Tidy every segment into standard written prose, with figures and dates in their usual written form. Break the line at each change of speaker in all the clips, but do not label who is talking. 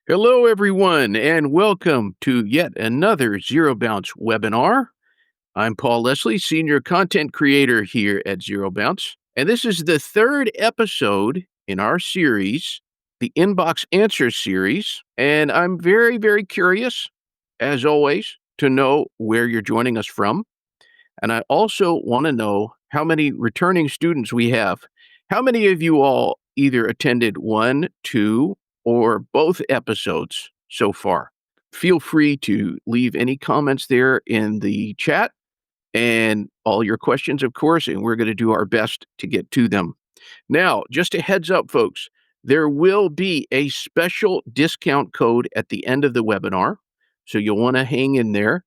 Hello, everyone, and welcome to yet another ZeroBounce webinar. I'm Paul Leslie, Senior Content Creator here at ZeroBounce, and this is the third episode in our series, the Inbox Answer series, and I'm very, very curious, as always, to know where you're joining us from, and I also want to know how many returning students we have. How many of you all either attended one, two, or both episodes so far? Feel free to leave any comments there in the chat and all your questions, of course, and we're going to do our best to get to them. Now, just a heads up, folks, there will be a special discount code at the end of the webinar, so you'll want to hang in there.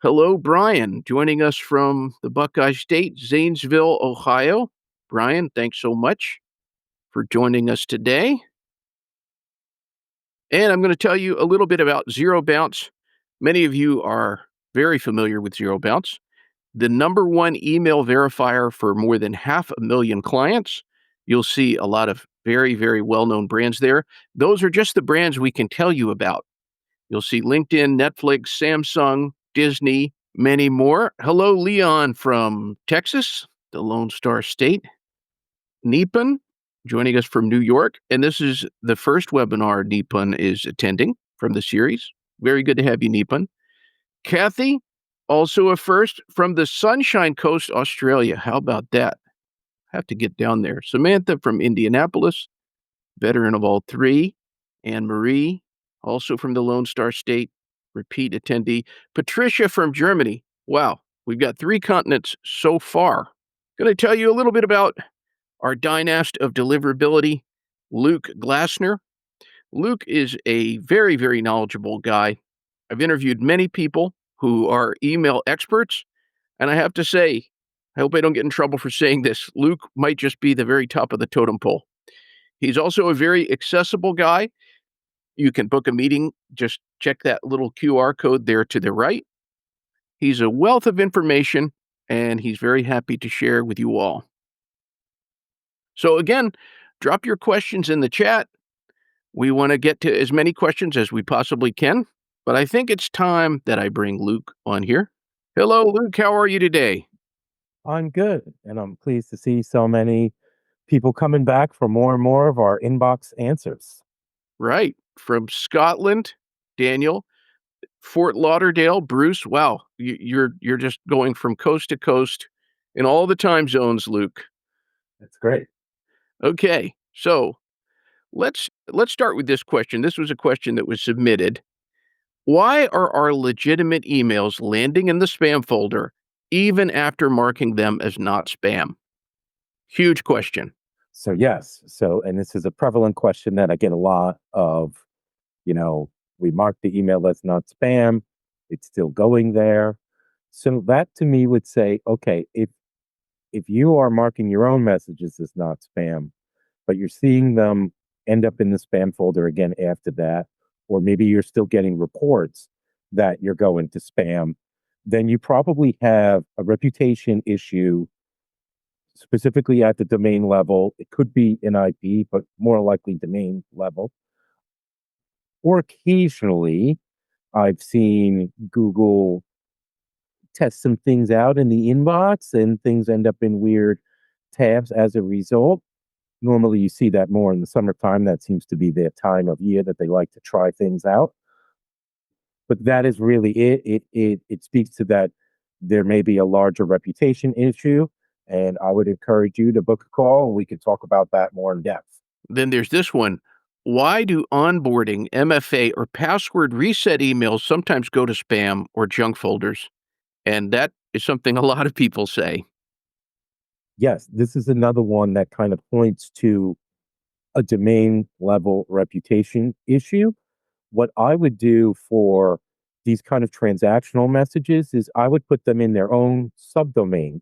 Hello, Brian, joining us from the Buckeye State, Zanesville, Ohio. Brian, thanks so much for joining us today. And I'm going to tell you a little bit about ZeroBounce. Many of you are very familiar with ZeroBounce, the number one email verifier for more than 500,000 clients. You'll see a lot of very, very well-known brands there. Those are just the brands we can tell you about. You'll see LinkedIn, Netflix, Samsung, Disney, many more. Hello, Leon from Texas, the Lone Star State. Nipun, joining us from New York. And this is the first webinar Nipun is attending from the series. Very good to have you, Nipun. Kathy, also a first from the Sunshine Coast, Australia. How about that? Have to get down there. Samantha from Indianapolis, veteran of all three. Anne Marie, also from the Lone Star State, repeat attendee. Patricia from Germany. Wow, we've got 3 continents so far. Going to tell you a little bit about our dynast of deliverability, Luke Glassner. Luke is a very, very knowledgeable guy. I've interviewed many people who are email experts, and I have to say, I hope I don't get in trouble for saying this, Luke might just be the very top of the totem pole. He's also a very accessible guy. You can book a meeting, just check that little QR code there to the right. He's a wealth of information, and he's very happy to share with you all. So again, drop your questions in the chat. We want to get to as many questions as we possibly can, but I think it's time that I bring Luke on here. Hello, Luke. How are you today?
I'm good, and I'm pleased to see so many people coming back for more and more of our inbox answers.
Right. From Scotland, Daniel. Fort Lauderdale, Bruce. Wow. You're just going from coast to coast in all the time zones, Luke.
That's great.
Okay. So let's start with this question. This was a question that was submitted. Why are our legitimate emails landing in the spam folder even after marking them as not spam? Huge question.
So yes, and this is a prevalent question that I get a lot of, we mark the email as not spam, it's still going there. So that to me would say, okay, if you are marking your own messages as not spam, but you're seeing them end up in the spam folder again after that, or maybe you're still getting reports that you're going to spam, then you probably have a reputation issue, specifically at the domain level. It could be an IP, but more likely domain level. Or occasionally, I've seen Google test some things out in the inbox and things end up in weird tabs as a result. Normally, you see that more in the summertime. That seems to be their time of year that they like to try things out. But that is really it. It speaks to that there may be a larger reputation issue, and I would encourage you to book a call and we can talk about that more in depth.
Then there's this one. Why do onboarding, MFA, or password reset emails sometimes go to spam or junk folders? And that is something a lot of people say.
Yes, this is another one that kind of points to a domain level reputation issue. What I would do for these kind of transactional messages is I would put them in their own subdomain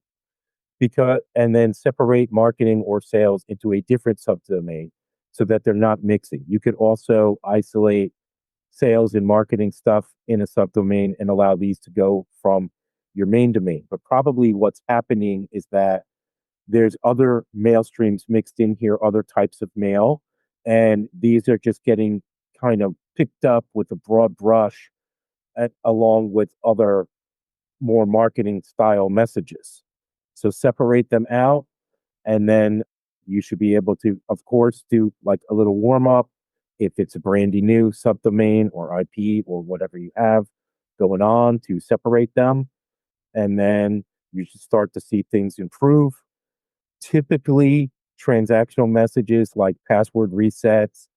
and then separate marketing or sales into a different subdomain so that they're not mixing. You could also isolate sales and marketing stuff in a subdomain and allow these to go from your main domain. But probably what's happening is that there's other mail streams mixed in here, other types of mail, and these are just getting kind of picked up with a broad brush along with other more marketing style messages. So separate them out, and then you should be able to, of course, do like a little warm up if it's a brandy new subdomain or IP or whatever you have going on to separate them. And then you should start to see things improve. Typically, transactional messages like password resets,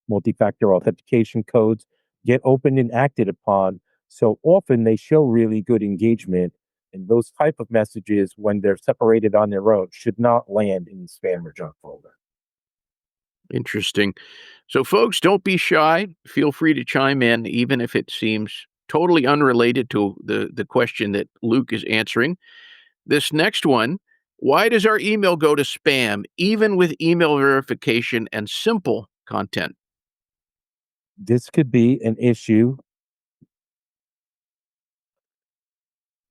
multi-factor authentication codes get opened and acted upon. So often they show really good engagement. And those type of messages, when they're separated on their own, should not land in the spam or junk folder.
Interesting. So, folks, don't be shy. Feel free to chime in, even if it seems totally unrelated to the question that Luke is answering. This next one, why does our email go to spam, even with email verification and simple content?
This could be an issue.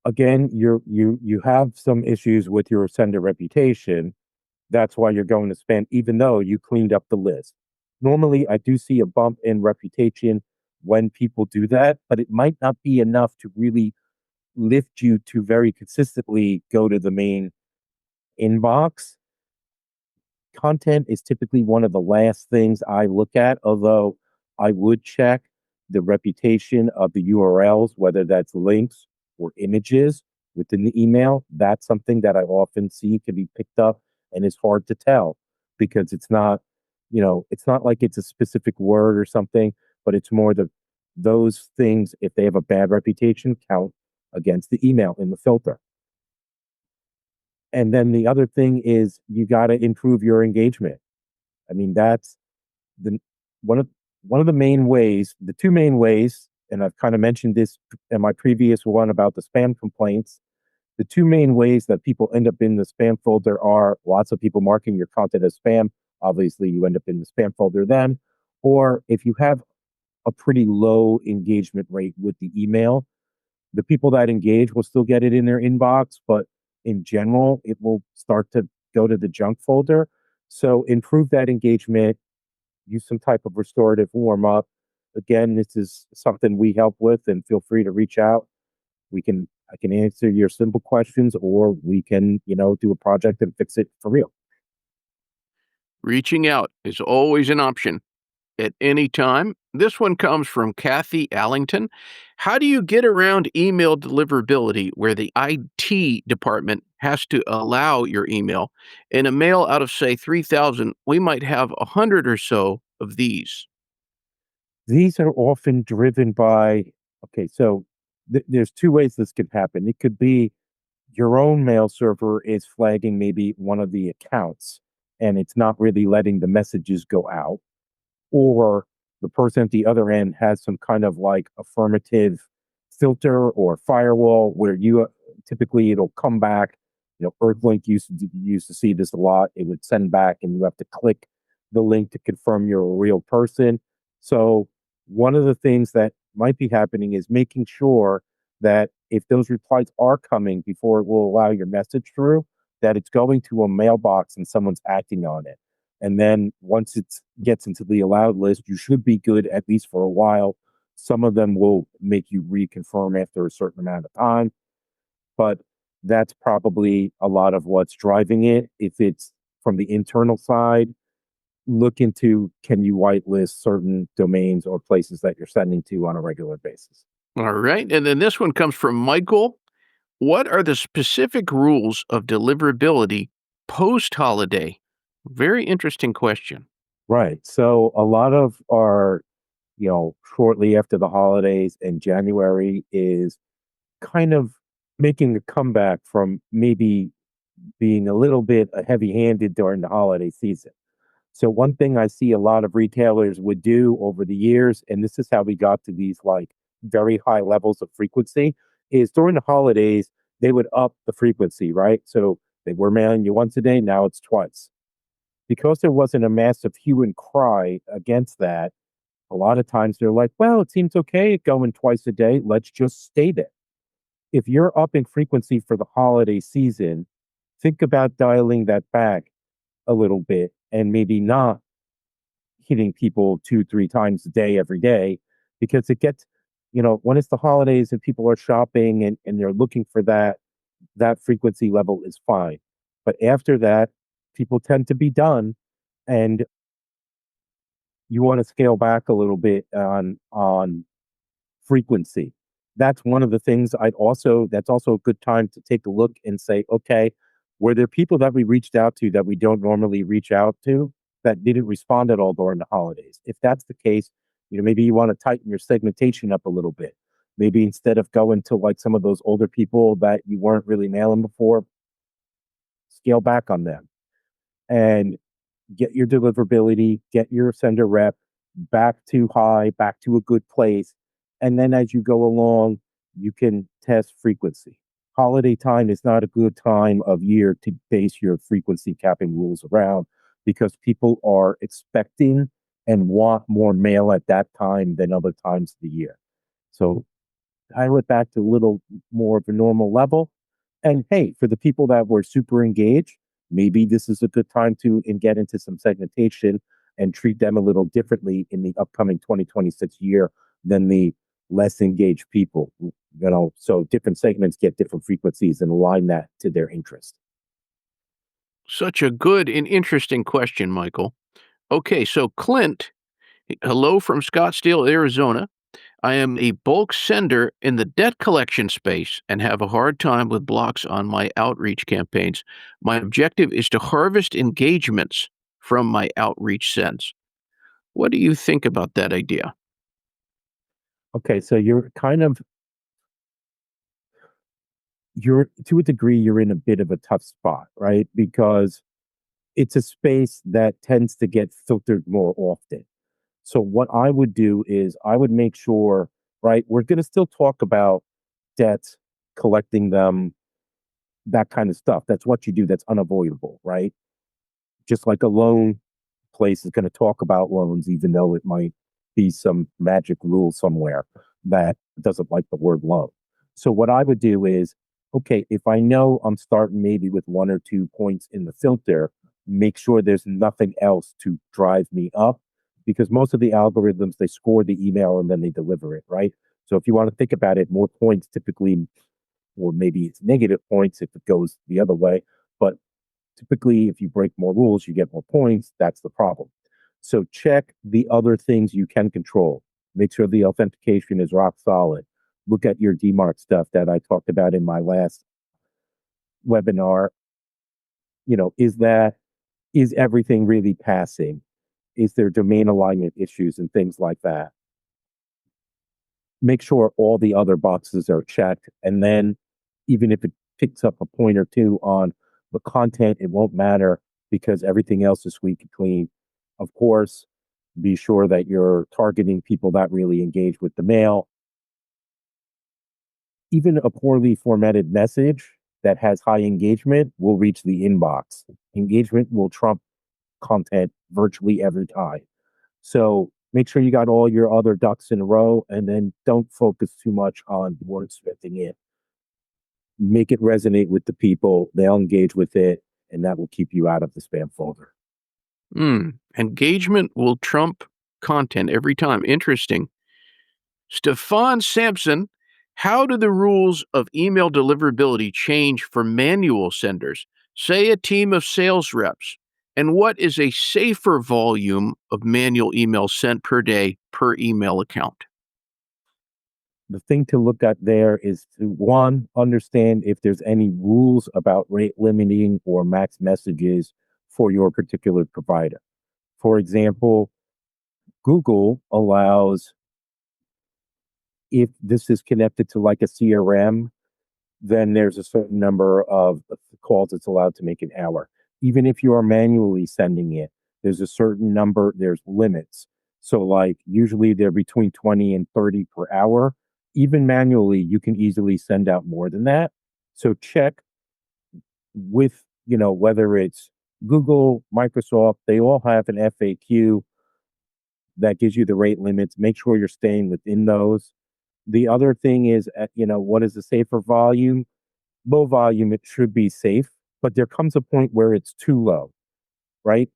Again, you have some issues with your sender reputation. That's why you're going to spam, even though you cleaned up the list. Normally, I do see a bump in reputation when people do that, but it might not be enough to really lift you to very consistently go to the main inbox. Content is typically one of the last things I look at, although I would check the reputation of the URLs, whether that's links or images within the email. That's something that I often see can be picked up and is hard to tell because it's not, it's not like it's a specific word or something, but it's more those things, if they have a bad reputation, count against the email in the filter. And then the other thing is you got to improve your engagement. I mean, that's the one of one of the main ways, the two main ways, and I've kind of mentioned this in my previous one about the spam complaints. The two main ways that people end up in the spam folder are lots of people marking your content as spam. Obviously, you end up in the spam folder then. Or if you have a pretty low engagement rate with the email, the people that engage will still get it in their inbox, but in general, it will start to go to the junk folder. So improve that engagement, use some type of restorative warm up. Again, this is something we help with, and feel free to reach out. I can answer your simple questions, or we can, do a project and fix it for real.
Reaching out is always an option at any time. This one comes from Kathy Allington. How do you get around email deliverability where the IT department has to allow your email? In a mail out of, say, 3,000, we might have 100 or so of these.
These are often driven by, okay, so there's two ways this could happen. It could be your own mail server is flagging maybe one of the accounts and it's not really letting the messages go out, or the person at the other end has some kind of like affirmative filter or firewall where typically it'll come back. Earthlink used to see this a lot. It would send back, and you have to click the link to confirm you're a real person. So one of the things that might be happening is making sure that if those replies are coming before it will allow your message through, that it's going to a mailbox and someone's acting on it. And then once it gets into the allowed list, you should be good at least for a while. Some of them will make you reconfirm after a certain amount of time, but that's probably a lot of what's driving it. If it's from the internal side, look into, can you whitelist certain domains or places that you're sending to on a regular basis.
All right. And then this one comes from Michael. What are the specific rules of deliverability post holiday? Very interesting question.
Right. So a lot of our, shortly after the holidays in January is kind of making a comeback from maybe being a little bit heavy handed during the holiday season. So one thing I see a lot of retailers would do over the years, and this is how we got to these like very high levels of frequency, is during the holidays, they would up the frequency, right? So they were mailing you once a day, now it's twice. Because there wasn't a massive hue and cry against that, a lot of times they're like, well, it seems okay going twice a day. Let's just stay there. If you're up in frequency for the holiday season, think about dialing that back a little bit and maybe not hitting people 2, 3 times a day every day because it gets, when it's the holidays and people are shopping and they're looking for that frequency level is fine. But after that, people tend to be done and you want to scale back a little bit on frequency. That's one of the things that's also a good time to take a look and say, okay, were there people that we reached out to that we don't normally reach out to that didn't respond at all during the holidays? If that's the case, maybe you want to tighten your segmentation up a little bit. Maybe instead of going to like some of those older people that you weren't really mailing before, scale back on them and get your deliverability, get your sender rep back to high, back to a good place. And then as you go along, you can test frequency. Holiday time is not a good time of year to base your frequency capping rules around because people are expecting and want more mail at that time than other times of the year. So dial it back to a little more of a normal level. And hey, for the people that were super engaged, maybe this is a good time to and get into some segmentation and treat them a little differently in the upcoming 2026 year than the less engaged people. So different segments get different frequencies and align that to their interest.
Such a good and interesting question, Michael. Okay, so Clint, hello from Scottsdale, Arizona. I am a bulk sender in the debt collection space and have a hard time with blocks on my outreach campaigns. My objective is to harvest engagements from my outreach sends. What do you think about that idea?
Okay, so you're to a degree, you're in a bit of a tough spot, right? Because it's a space that tends to get filtered more often. So what I would do is I would make sure, right, we're going to still talk about debts, collecting them, that kind of stuff. That's what you do. That's unavoidable, right? Just like a loan place is going to talk about loans, even though it might be some magic rule somewhere that doesn't like the word loan. So what I would do is, okay, if I know I'm starting maybe with 1 or 2 points in the filter, make sure there's nothing else to drive me up because most of the algorithms, they score the email and then they deliver it, right? So if you want to think about it, more points typically, or maybe it's negative points if it goes the other way. But typically, if you break more rules, you get more points. That's the problem. So check the other things you can control. Make sure the authentication is rock solid. Look at your DMARC stuff that I talked about in my last webinar. Is everything really passing? Is there domain alignment issues and things like that? Make sure all the other boxes are checked. And then even if it picks up a point or two on the content, it won't matter because everything else is squeaky clean. Of course, be sure that you're targeting people that really engage with the mail. Even a poorly formatted message that has high engagement will reach the inbox. Engagement will trump content virtually every time. So make sure you got all your other ducks in a row and then don't focus too much on wordsmithing it. Make it resonate with the people, they'll engage with it, and that will keep you out of the spam folder.
Engagement will trump content every time. Interesting. Stefan Sampson, how do the rules of email deliverability change for manual senders, say a team of sales reps? And what is a safer volume of manual emails sent per day per email account?
The thing to look at there is to one, understand if there's any rules about rate limiting or max messages for your particular provider. For example, Google allows, if this is connected to like a CRM, then there's a certain number of calls it's allowed to make an hour. Even if you are manually sending it, there's a certain number, there's limits. So, like, usually they're between 20 and 30 per hour. Even manually, you can easily send out more than that. So, check with, whether it's Google, Microsoft, they all have an FAQ that gives you the rate limits. Make sure you're staying within those. The other thing is, what is the safer volume? Low volume, it should be safe, but there comes a point where it's too low, right?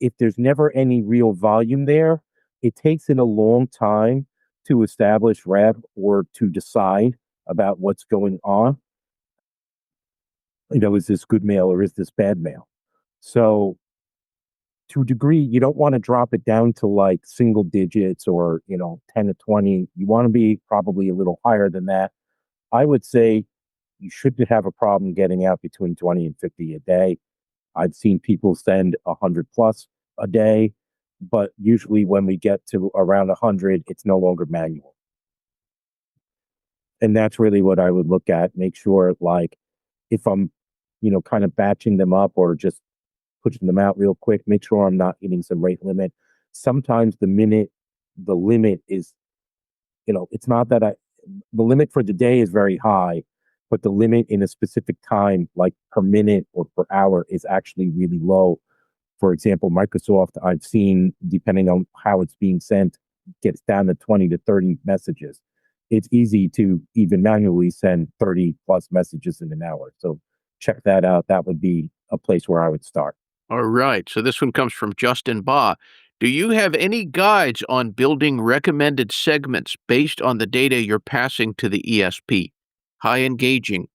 if there's never any real volume there, it takes it a long time to establish rep or to decide about what's going on. Is this good mail or is this bad mail? So to a degree, you don't want to drop it down to like single digits or, 10 to 20. You want to be probably a little higher than that. I would say you shouldn't have a problem getting out between 20 and 50 a day. I've seen people send 100 plus a day, but usually when we get to around 100, it's no longer manual. And that's really what I would look at. Make sure, like, if I'm, kind of batching them up or just pushing them out real quick, make sure I'm not hitting some rate limit. Sometimes the limit is, it's not that the limit for the day is very high, but the limit in a specific time, like per minute or per hour, is actually really low. For example, Microsoft, I've seen, depending on how it's being sent, gets down to 20 to 30 messages. It's easy to even manually send 30 plus messages in an hour. So check that out. That would be a place where I would start.
All right. So this one comes from Justin Ba. Do you have any guides on building recommended segments based on the data you're passing to the ESP? High engaging,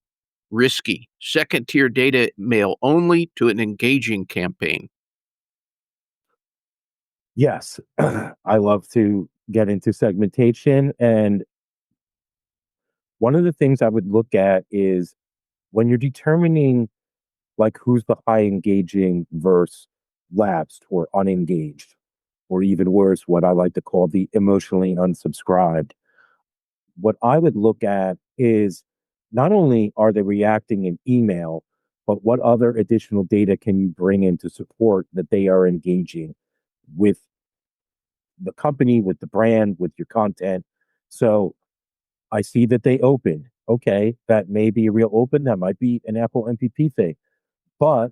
risky, second tier data mail only to an engaging campaign.
Yes, I love to get into segmentation. And one of the things I would look at is when you're determining like who's the high engaging versus lapsed or unengaged, or even worse, what I like to call the emotionally unsubscribed. What I would look at is not only are they reacting in email, but what other additional data can you bring in to support that they are engaging with the company, with the brand, with your content. So I see that they opened. Okay, that may be a real open. That might be an Apple MPP thing. But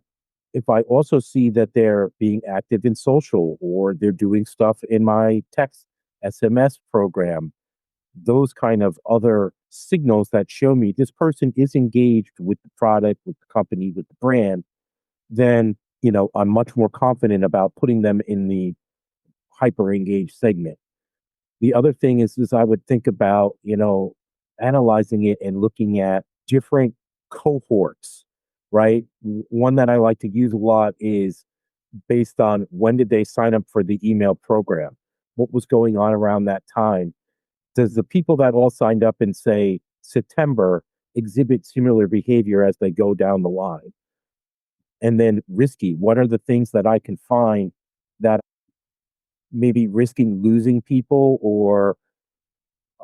if I also see that they're being active in social or they're doing stuff in my text SMS program, those kind of other signals that show me this person is engaged with the product, with the company, with the brand, then, I'm much more confident about putting them in the hyper engaged segment. The other thing is I would think about, analyzing it and looking at different cohorts, right? One that I like to use a lot is based on when did they sign up for the email program? What was going on around that time? Does the people that all signed up in, say, September exhibit similar behavior as they go down the line? And then risky, what are the things that I can find that maybe risking losing people, or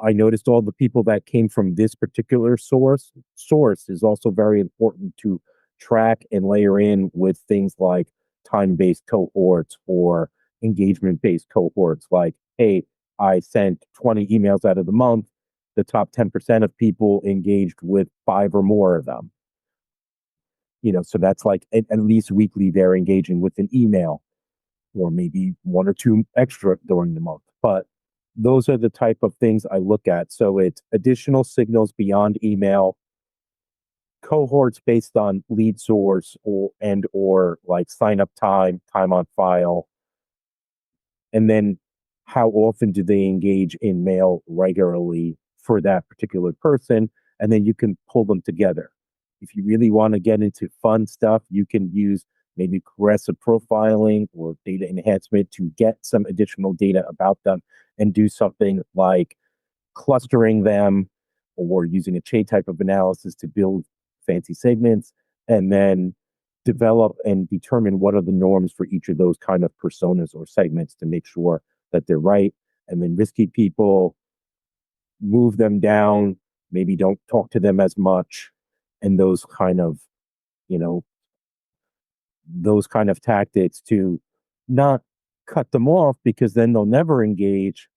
I noticed all the people that came from this particular source. Source is also very important to track and layer in with things like time-based cohorts or engagement-based cohorts. Like, hey, I sent 20 emails out of the month. The top 10% of people engaged with 5 or more of them. So that's like at least weekly they're engaging with an email or maybe 1 or 2 extra during the month. But those are the type of things I look at. So it's additional signals beyond email, cohorts based on lead source or like sign up time on file, and then how often do they engage in mail regularly for that particular person, and then you can pull them together. If you really want to get into fun stuff, you can use maybe aggressive profiling or data enhancement to get some additional data about them and do something like clustering them or using a chain type of analysis to build fancy segments, and then develop and determine what are the norms for each of those kind of personas or segments to make sure that they're right. And then risky people, move them down, maybe don't talk to them as much, and you know, those kind of tactics to not cut them off because then they'll never engage,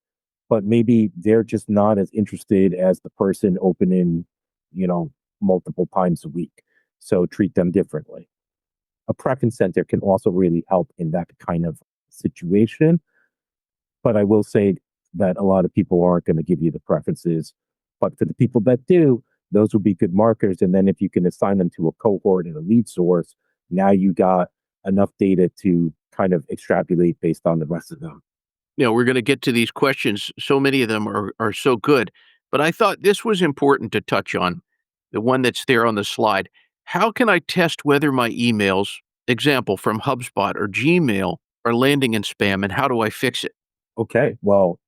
but maybe they're just not as interested as the person opening, multiple times a week. So treat them differently. A preference center can also really help in that kind of situation. But I will say that a lot of people aren't going to give you the preferences. But for the people that do, those will be good markers. And then if you can assign them to a cohort and a lead source, now you got enough data to kind of extrapolate based on the rest of them.
We're going to get to these questions. So many of them are so good, but I thought this was important to touch on, the one that's there on the slide. How can I test whether my emails, example from HubSpot or Gmail, are landing in spam, and how do I fix it?
Okay, well,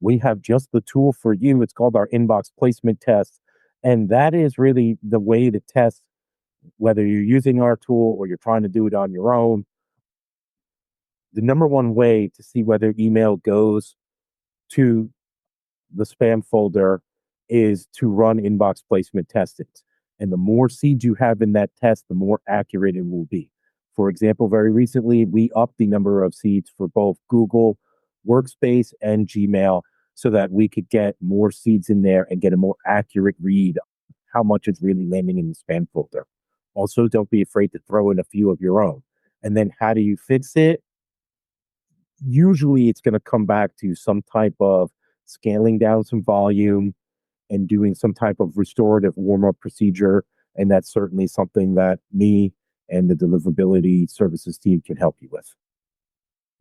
we have just the tool for you. It's called our inbox placement test. And that is really the way to test whether you're using our tool or you're trying to do it on your own. The number one way to see whether email goes to the spam folder is to run inbox placement testings. And the more seeds you have in that test, the more accurate it will be. For example, very recently, we upped the number of seeds for both Google Workspace and Gmail so that we could get more seeds in there and get a more accurate read on how much is really landing in the spam folder. Also, don't be afraid to throw in a few of your own. And then how do you fix it? Usually it's going to come back to some type of scaling down some volume and doing some type of restorative warm up procedure. And that's certainly something that me and the deliverability services team can help you with.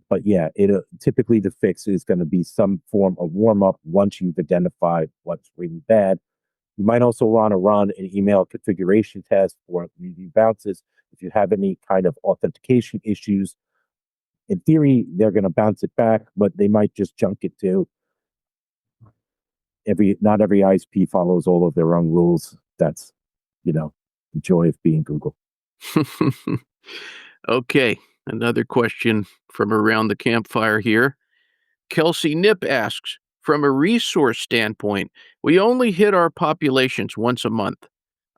But yeah, it typically the fix is going to be some form of warm up once you've identified what's really bad. You might also want to run an email configuration test for review bounces if you have any kind of authentication issues. In theory, they're going to bounce it back, but they might just junk it too. Not every ISP follows all of their own rules. That's, the joy of being Google.
Okay, another question from around the campfire here. Kelsey Nip asks, from a resource standpoint, we only hit our populations once a month.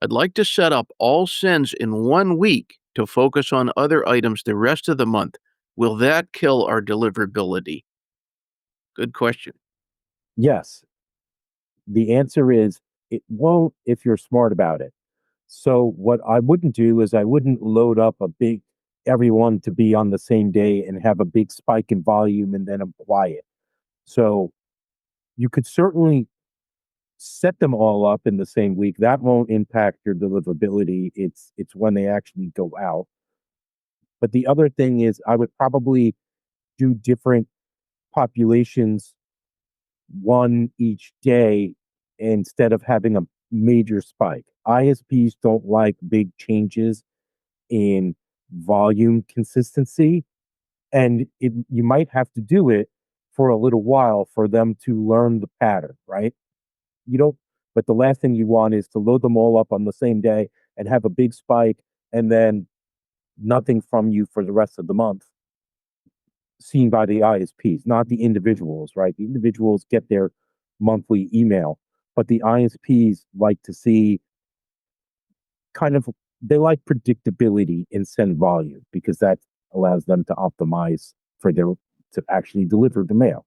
I'd like to set up all sends in 1 week to focus on other items the rest of the month. Will that kill our deliverability? Good question.
Yes. The answer is it won't if you're smart about it. So what I wouldn't do is I wouldn't load up everyone to be on the same day and have a big spike in volume and then a quiet. So you could certainly set them all up in the same week. That won't impact your deliverability. It's when they actually go out. But the other thing is I would probably do different populations one each day instead of having a major spike. ISPs don't like big changes in volume consistency, and you might have to do it for a little while for them to learn the pattern, right? You don't, but the last thing you want is to load them all up on the same day and have a big spike and then nothing from you for the rest of the month seen by the ISPs, not the individuals, right? The individuals get their monthly email, but the ISPs like to see they like predictability in send volume because that allows them to optimize to actually deliver the mail.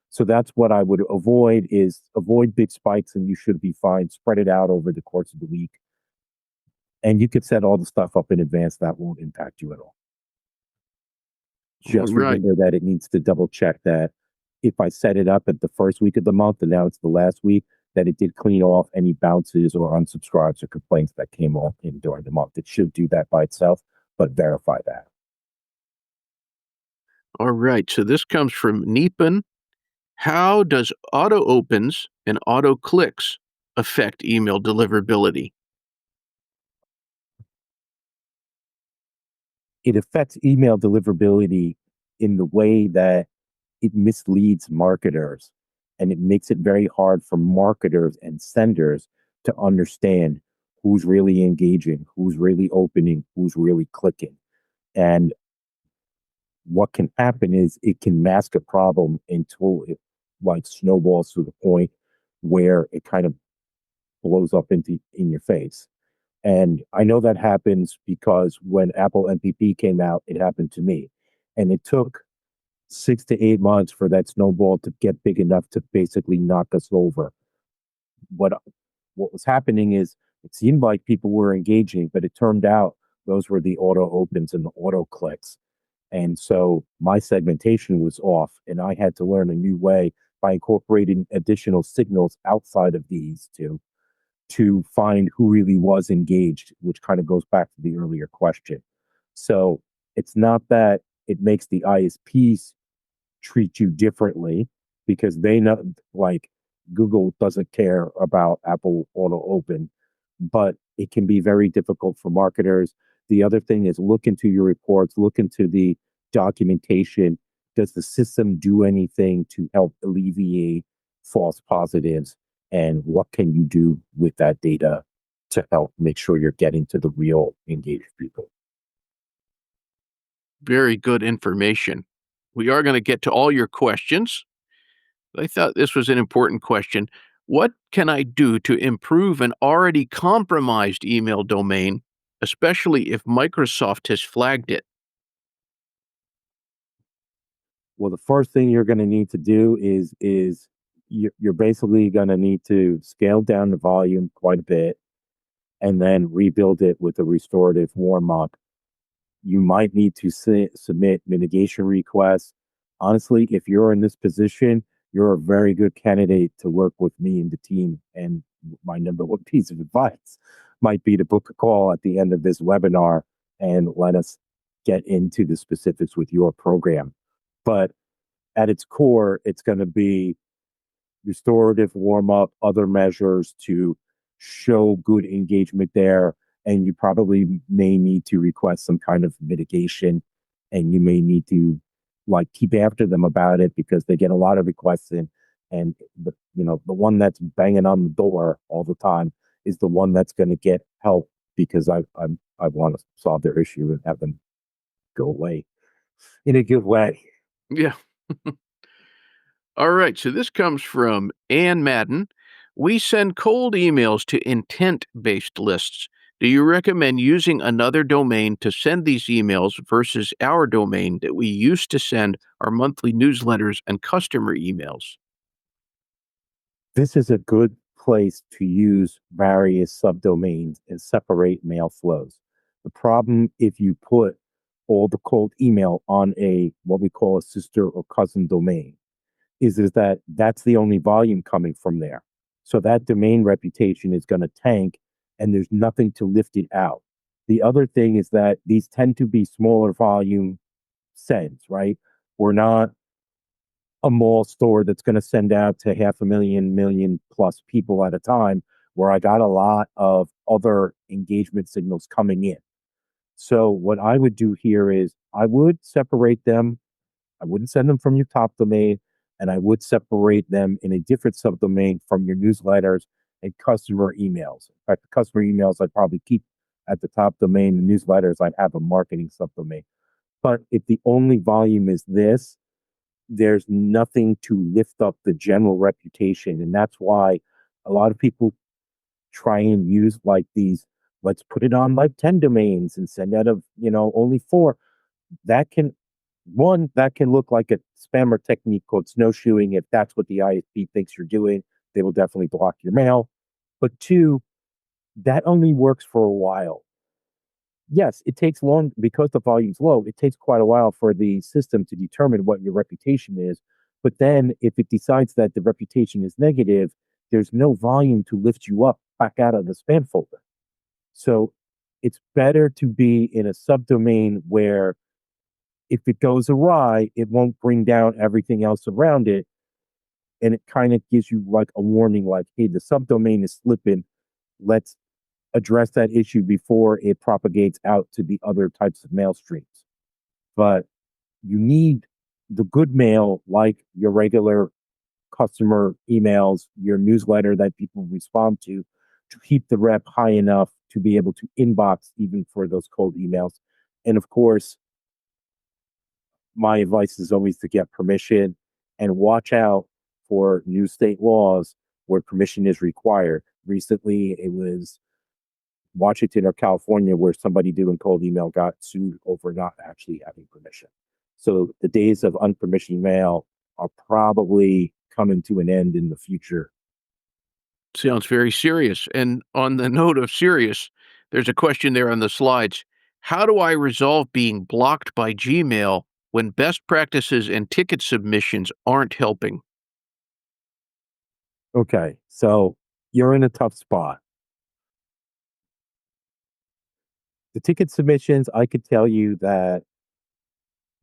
So that's what I would avoid big spikes and you should be fine. Spread it out over the course of the week. And you could set all the stuff up in advance. That won't impact you at all. Just
Right.
remember that it needs to double check that if I set it up at the first week of the month and now it's the last week, that it did clean off any bounces or unsubscribes or complaints that came off in during the month. It should do that by itself, but verify that.
All right. So this comes from Neepan. How does auto opens and auto clicks affect email deliverability?
It affects email deliverability in the way that it misleads marketers and it makes it very hard for marketers and senders to understand who's really engaging, who's really opening, who's really clicking. And what can happen is it can mask a problem until it like snowballs to the point where it kind of blows up in your face. And I know that happens because when Apple MPP came out, it happened to me. And it took 6 to 8 months for that snowball to get big enough to basically knock us over. What what was happening is it seemed like people were engaging, but it turned out those were the auto opens and the auto clicks. And so my segmentation was off, and I had to learn a new way by incorporating additional signals outside of these two to find who really was engaged, which kind of goes back to the earlier question. So It's not that it makes the ISPs treat you differently because they know, like, Google doesn't care about Apple Auto Open, but it can be very difficult for marketers. The other thing is look into your reports, look into the documentation. Does the system do anything to help alleviate false positives? And what can you do with that data to help make sure you're getting to the real engaged people?
Very good information. We are going to get to all your questions. I thought this was an important question. What can I do to improve an already compromised email domain, especially if Microsoft has flagged it?
Well, the first thing you're going to need to do is you're basically going to need to scale down the volume quite a bit and then rebuild it with a restorative warm up. You might need to submit mitigation requests. Honestly, if you're in this position, you're a very good candidate to work with me and the team. And my number one piece of advice might be to book a call at the end of this webinar and let us get into the specifics with your program. But at its core, it's going to be restorative warm up, other measures to show good engagement there. And you probably may need to request some kind of mitigation, and you may need to like keep after them about it because they get a lot of requests in. And the one that's banging on the door all the time is the one that's going to get help because I want to solve their issue and have them go away in a good way.
Yeah. All right. So this comes from Ann Madden. We send cold emails to intent based lists. Do you recommend using another domain to send these emails versus our domain that we used to send our monthly newsletters and customer emails?
This is a good place to use various subdomains and separate mail flows. The problem if you put all the cold email on a what we call a sister or cousin domain is that that's the only volume coming from there. So that domain reputation is going to tank and there's nothing to lift it out. The other thing is that these tend to be smaller volume sends, right? We're not a mall store that's going to send out to half a million plus people at a time where I got a lot of other engagement signals coming in. So what I would do here is I would separate them. I wouldn't send them from your top domain, and I would separate them in a different subdomain from your newsletters and customer emails. In fact, the customer emails I'd probably keep at the top domain. The newsletters I'd have a marketing subdomain. But if the only volume is this, there's nothing to lift up the general reputation. And that's why a lot of people try and use like these, let's put it on like 10 domains and send out of, only four. That can, one, that can look like a spammer technique called snowshoeing. If that's what the ISP thinks you're doing, they will definitely block your mail. But two, that only works for a while. Yes, it takes long because the volume's low. It takes quite a while for the system to determine what your reputation is. But then if it decides that the reputation is negative, there's no volume to lift you up back out of the spam folder. So it's better to be in a subdomain where if it goes awry, it won't bring down everything else around it. And it kind of gives you like a warning, like, hey, the subdomain is slipping. Let's address that issue before it propagates out to the other types of mail streams. But you need the good mail, like your regular customer emails, your newsletter that people respond to keep the rep high enough to be able to inbox even for those cold emails. And of course, my advice is always to get permission and watch out for new state laws where permission is required. Recently, it was Washington or California where somebody doing cold email got sued over not actually having permission. So the days of unpermissioned mail are probably coming to an end in the future.
Sounds very serious. And on the note of serious, there's a question there on the slides. How do I resolve being blocked by Gmail when best practices and ticket submissions aren't helping?
Okay, so you're in a tough spot. The ticket submissions, I could tell you that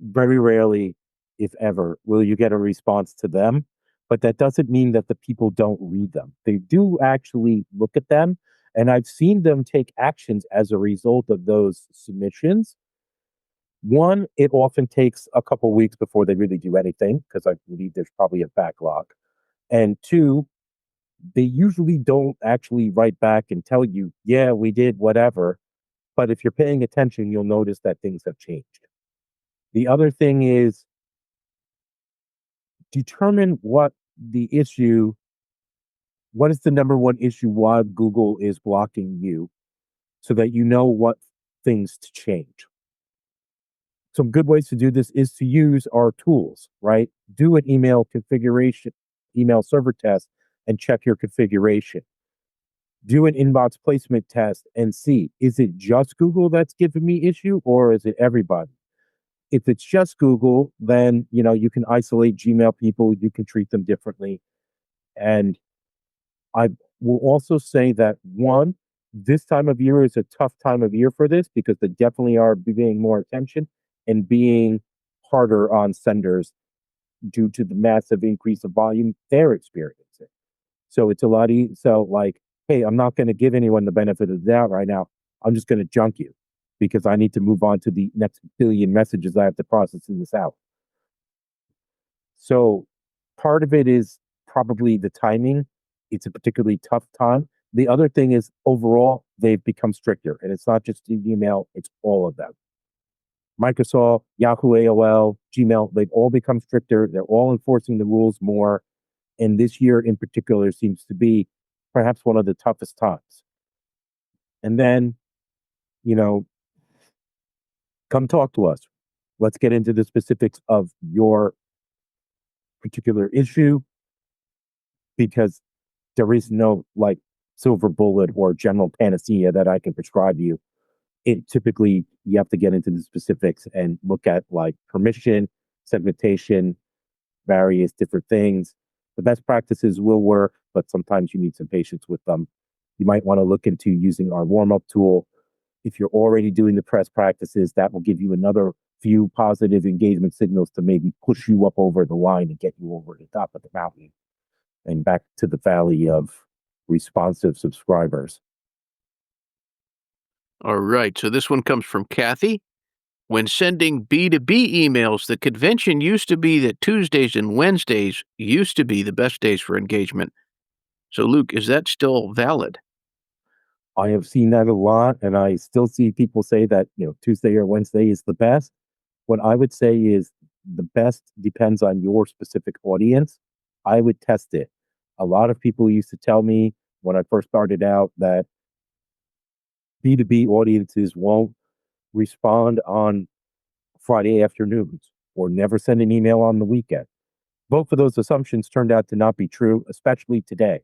Very rarely, if ever, will you get a response to them. But that doesn't mean that the people don't read them. They do actually look at them. And I've seen them take actions as a result of those submissions. One, it often takes a couple weeks before they really do anything because I believe there's probably a backlog. And two, they usually don't actually write back and tell you, yeah, we did whatever. But if you're paying attention, you'll notice that things have changed. The other thing is determine what is the number one issue why Google is blocking you so that you know what things to change. Some good ways to do this is to use our tools, right? Do an email server test and check your configuration. Do an inbox placement test and see, is it just Google that's giving me issue or is it everybody? If it's just Google, then you can isolate Gmail people, you can treat them differently. And I will also say that one, this time of year is a tough time of year for this because they definitely are being more attention and being harder on senders due to the massive increase of volume they're experiencing. So it's a lot easier. So, like, hey, I'm not going to give anyone the benefit of the doubt right now. I'm just going to junk you because I need to move on to the next billion messages I have to process in this hour. So part of it is probably the timing. It's a particularly tough time. The other thing is overall, they've become stricter. And it's not just email, it's all of them. Microsoft, Yahoo, AOL, Gmail, they've all become stricter. They're all enforcing the rules more. And this year in particular seems to be perhaps one of the toughest times. And then, you know, come talk to us. Let's get into the specifics of your particular issue because there is no like silver bullet or general panacea that I can prescribe you. It typically you have to get into the specifics and look at like permission, segmentation, various different things. The best practices will work, but sometimes you need some patience with them. You might want to look into using our warm up tool. If you're already doing the press practices, that will give you another few positive engagement signals to maybe push you up over the line and get you over the top of the mountain and back to the valley of responsive subscribers.
All right. So this one comes from Kathy. When sending B2B emails, the convention used to be that Tuesdays and Wednesdays used to be the best days for engagement. So, Luke, is that still valid?
I have seen that a lot, and I still see people say that Tuesday or Wednesday is the best. What I would say is the best depends on your specific audience. I would test it. A lot of people used to tell me when I first started out that B2B audiences won't respond on Friday afternoons or never send an email on the weekend. Both of those assumptions turned out to not be true, especially today.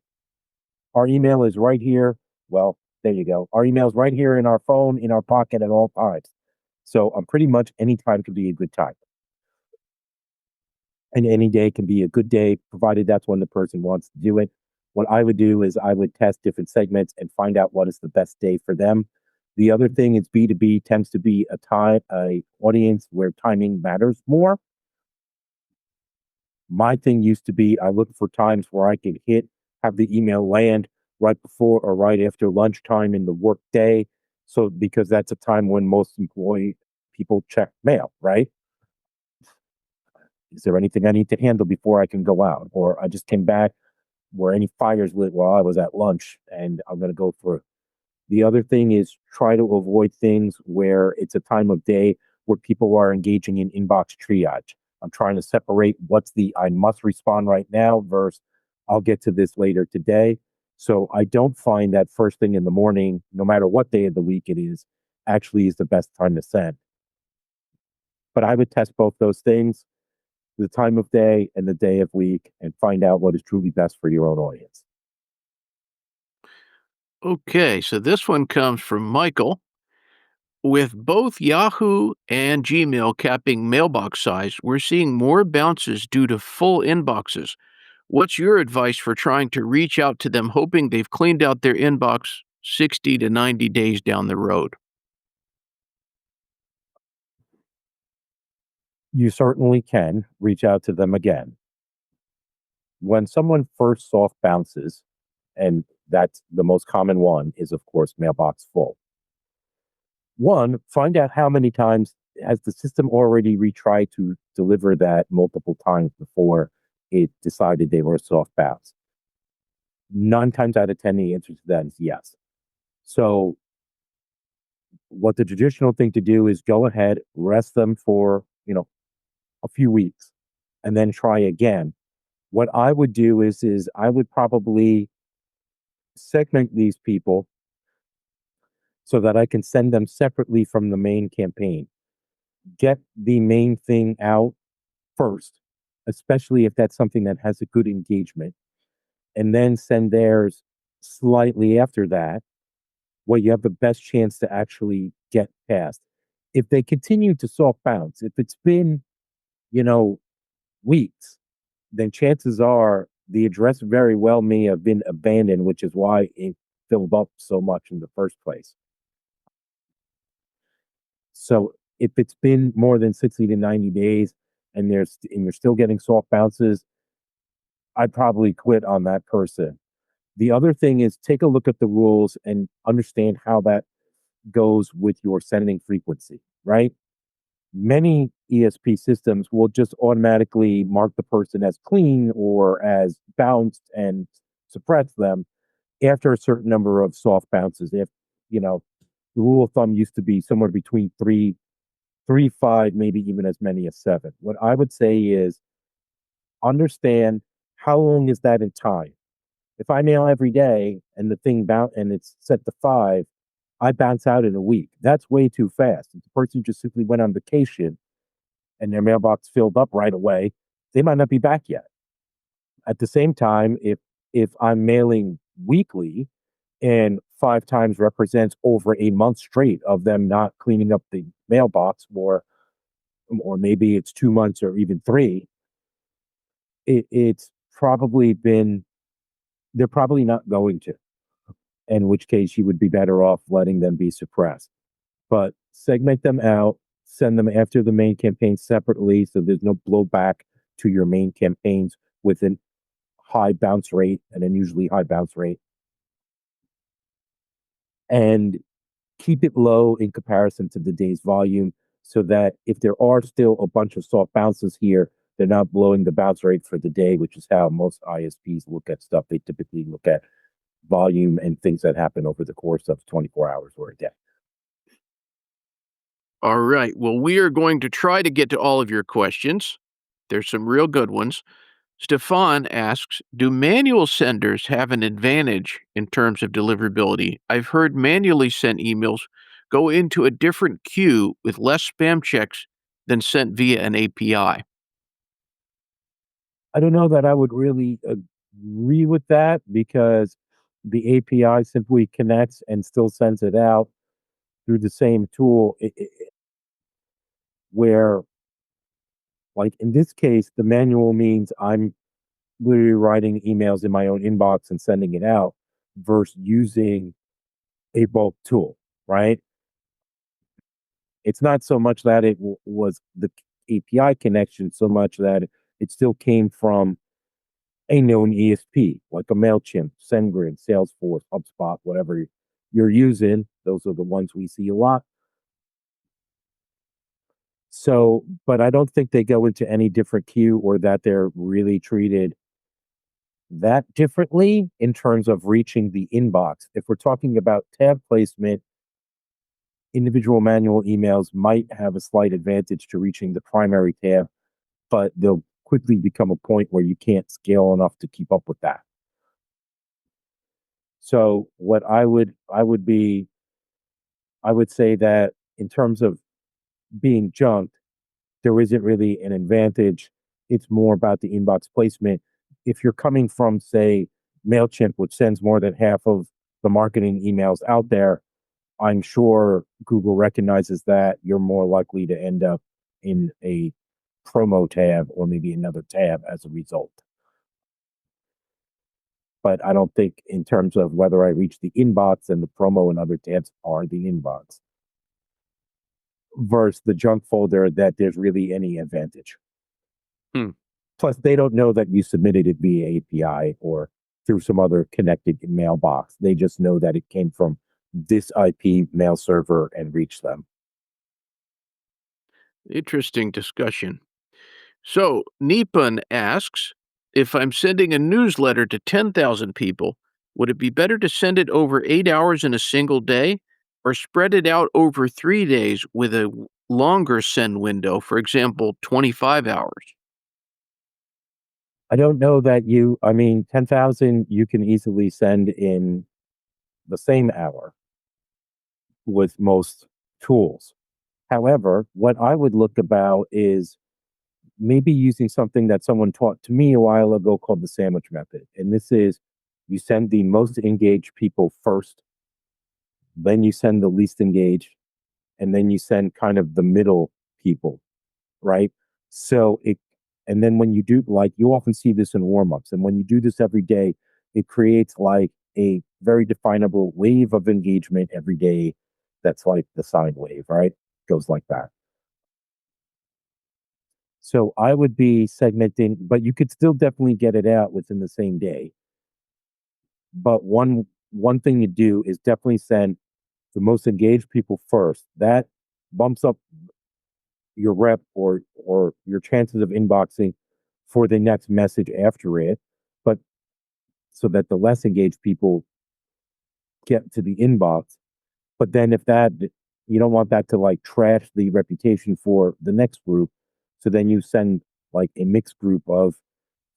Our email is right here. Well, there you go. Our email is right here in our phone, in our pocket at all times. So pretty much any time can be a good time. And any day can be a good day, provided that's when the person wants to do it. What I would do is I would test different segments and find out what is the best day for them. The other thing is B2B tends to be a audience where timing matters more. My thing used to be I look for times where I could have the email land right before or right after lunchtime in the work day. So because that's a time when most employee people check mail, right? Is there anything I need to handle before I can go out? Or I just came back where any fires lit while I was at lunch and I'm going to go for. The other thing is try to avoid things where it's a time of day where people are engaging in inbox triage. I'm trying to separate what's the I must respond right now versus I'll get to this later today. So I don't find that first thing in the morning, no matter what day of the week it is, actually is the best time to send. But I would test both those things, the time of day and the day of week, and find out what is truly best for your own audience.
Okay. So this one comes from Michael. With both Yahoo and Gmail capping mailbox size, we're seeing more bounces due to full inboxes. What's your advice for trying to reach out to them, hoping they've cleaned out their inbox 60 to 90 days down the road?
You certainly can reach out to them again. When someone first soft bounces, and that's the most common one, is of course mailbox full. One, find out how many times has the system already retried to deliver that multiple times before it decided they were a soft bounce. 9 times out of 10, the answer to that is yes. So, what the traditional thing to do is go ahead, rest them for, a few weeks, and then try again. What I would do is I would probably segment these people so that I can send them separately from the main campaign. Get the main thing out first, especially if that's something that has a good engagement, and then send theirs slightly after that, where you have the best chance to actually get past. If they continue to soft bounce, if it's been, you know, weeks, then chances are the address very well may have been abandoned, which is why it filled up so much in the first place. So if it's been more than 60 to 90 days and you're still getting soft bounces, I'd probably quit on that person. The other thing is take a look at the rules and understand how that goes with your sending frequency, right? Many ESP systems will just automatically mark the person as clean or as bounced and suppress them after a certain number of soft bounces. If, you know, the rule of thumb used to be somewhere between three, five, maybe even as many as seven. What I would say is understand how long is that in time. If I mail every day and the thing bounce and it's set to five, I bounce out in a week. That's way too fast. If the person just simply went on vacation and their mailbox filled up right away, they might not be back yet. At the same time, if I'm mailing weekly and 5 times represents over a month straight of them not cleaning up the mailbox, or maybe it's 2 months or even three, it's probably been they're probably not going to. In which case you would be better off letting them be suppressed. But segment them out, send them after the main campaign separately so there's no blowback to your main campaigns with an high bounce rate, an unusually high bounce rate, and keep it low in comparison to the day's volume so that if there are still a bunch of soft bounces here, they're not blowing the bounce rate for the day, which is how most ISPs look at stuff. They typically look at volume and things that happen over the course of 24 hours or a day.
All right. Well, we are going to try to get to all of your questions. There's some real good ones. Stefan asks, do manual senders have an advantage in terms of deliverability? I've heard manually sent emails go into a different queue with less spam checks than sent via an API.
I don't know that I would really agree with that because the API simply connects and still sends it out through the same tool. Where, like in this case, the manual means I'm literally writing emails in my own inbox and sending it out versus using a bulk tool, right? It's not so much that it was the API connection, so much that it still came from a known ESP, like a MailChimp, SendGrid, Salesforce, HubSpot, whatever you're using. Those are the ones we see a lot. So, but I don't think they go into any different queue or that they're really treated that differently in terms of reaching the inbox. If we're talking about tab placement, individual manual emails might have a slight advantage to reaching the primary tab, but they'll quickly become a point where you can't scale enough to keep up with that. So what I would say that in terms of being junked, there isn't really an advantage. It's more about the inbox placement. If you're coming from, say, MailChimp, which sends more than half of the marketing emails out there, I'm sure Google recognizes that you're more likely to end up in a promo tab or maybe another tab as a result. But I don't think, in terms of whether I reach the inbox and the promo and other tabs are the inbox. versus the junk folder that there's really any advantage.
Hmm.
Plus, they don't know that you submitted it via API or through some other connected mailbox. They just know that it came from this IP mail server and reached them.
Interesting discussion. So, Nipun asks, if I'm sending a newsletter to 10,000 people, would it be better to send it over 8 hours in a single day or spread it out over 3 days with a longer send window, for example, 25 hours?
I don't know that I mean, 10,000 you can easily send in the same hour with most tools. However, what I would look about is maybe using something that someone taught to me a while ago called the sandwich method. And this is you send the most engaged people first, then you send the least engaged, and then you send kind of the middle people, right? So and then when you do, like, you often see this in warm ups, and when you do this every day, it creates like a very definable wave of engagement every day. That's like the sine wave, right? Goes like that. So I would be segmenting, but you could still definitely get it out within the same day. But one thing you do is definitely send the most engaged people first. That bumps up your rep or your chances of inboxing for the next message after it. But so that the less engaged people get to the inbox. But then if that you don't want that to like trash the reputation for the next group. So then you send like a mixed group of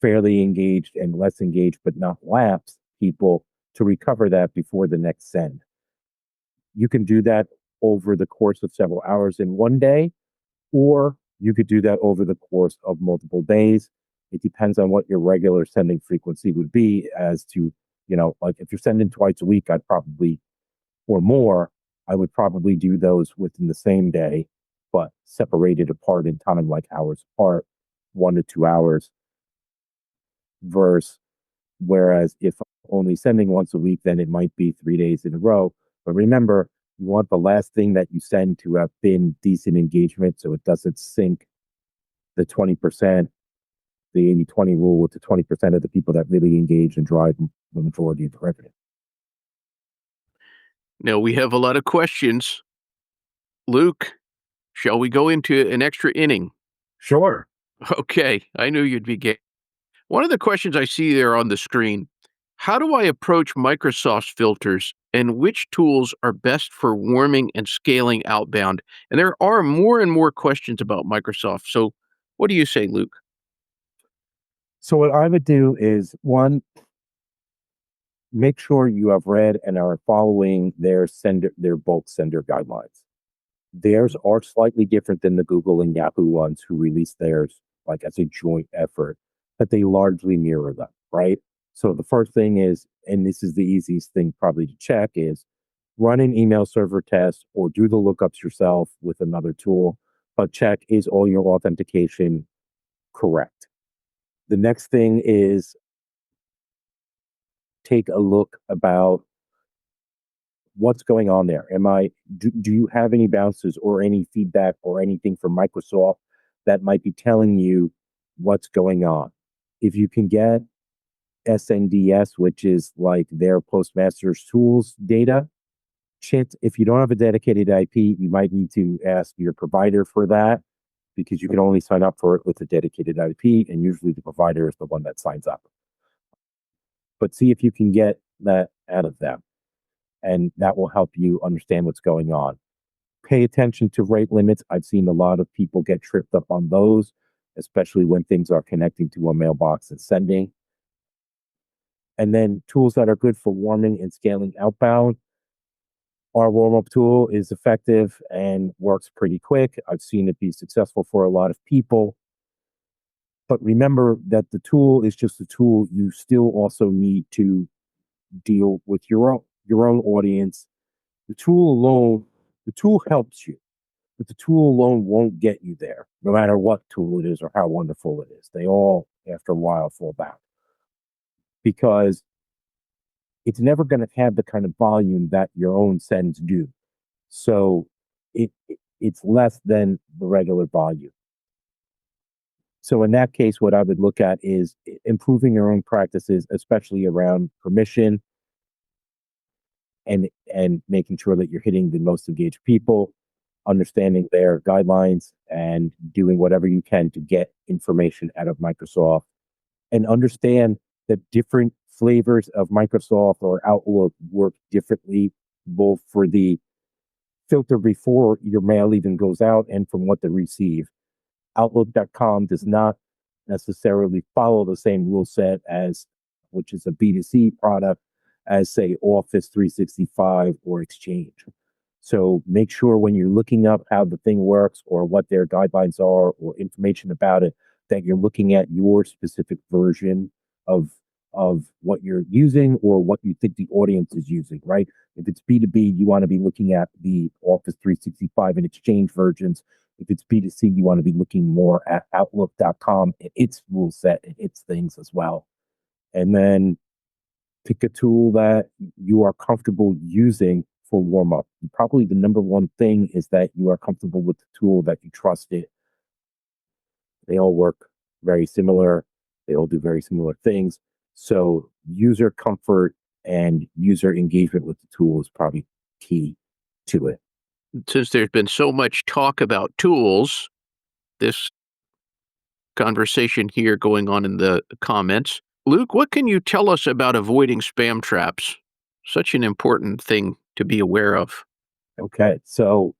fairly engaged and less engaged, but not lapsed people to recover that before the next send. You can do that over the course of several hours in one day, or you could do that over the course of multiple days. It depends on what your regular sending frequency would be as to, like if you're sending twice a week, or more, I would probably do those within the same day, but separated apart in time, like hours apart, 1 to 2 hours, versus whereas if only sending once a week, then it might be 3 days in a row. But remember, you want the last thing that you send to have been decent engagement so it doesn't sink the 20%, the 80/20 rule with the 20% of the people that really engage and drive the majority of the revenue.
Now, we have a lot of questions. Luke, shall we go into an extra inning?
Sure.
Okay, I knew you'd be gay. One of the questions I see there on the screen, how do I approach Microsoft's filters and which tools are best for warming and scaling outbound? And there are more and more questions about Microsoft. So, what do you say, Luke?
So what I would do is one, make sure you have read and are following their bulk sender guidelines. Theirs are slightly different than the Google and Yahoo ones who release theirs like as a joint effort, but they largely mirror them, right? So the first thing is, and this is the easiest thing probably to check, is run an email server test or do the lookups yourself with another tool, but check is all your authentication correct. The next thing is take a look about what's going on there. Do you have any bounces or any feedback or anything from Microsoft that might be telling you what's going on? If you can get SNDS, which is like their Postmasters tools data, if you don't have a dedicated IP, you might need to ask your provider for that because you can only sign up for it with a dedicated IP, and usually the provider is the one that signs up. But see if you can get that out of them, and that will help you understand what's going on. Pay attention to rate limits. I've seen a lot of people get tripped up on those, especially when things are connecting to a mailbox and sending. And then tools that are good for warming and scaling outbound. Our warm up tool is effective and works pretty quick. I've seen it be successful for a lot of people. But remember that the tool is just a tool. You still also need to deal with your own audience. The tool helps you, but the tool alone won't get you there, no matter what tool it is or how wonderful it is. They all, after a while, fall back because it's never going to have the kind of volume that your own sends do. So it's less than the regular volume. So in that case, what I would look at is improving your own practices, especially around permission and making sure that you're hitting the most engaged people, understanding their guidelines, and doing whatever you can to get information out of Microsoft and understand that different flavors of Microsoft or Outlook work differently, both for the filter before your mail even goes out and from what they receive. Outlook.com does not necessarily follow the same rule set as, which is a B2C product, as say Office 365 or Exchange. So make sure when you're looking up how the thing works or what their guidelines are or information about it, that you're looking at your specific version of what you're using or what you think the audience is using, right? If it's B2B, you want to be looking at the Office 365 and Exchange versions. If it's B2C, you want to be looking more at Outlook.com and its rule set and its things as well. And then pick a tool that you are comfortable using for warm up. Probably the number one thing is that you are comfortable with the tool, that you trust it. They all work very similar. They all do very similar things. So user comfort and user engagement with the tool is probably key to it.
Since there's been so much talk about tools, this conversation here going on in the comments, Luke, what can you tell us about avoiding spam traps? Such an important thing to be aware of.
Okay. So,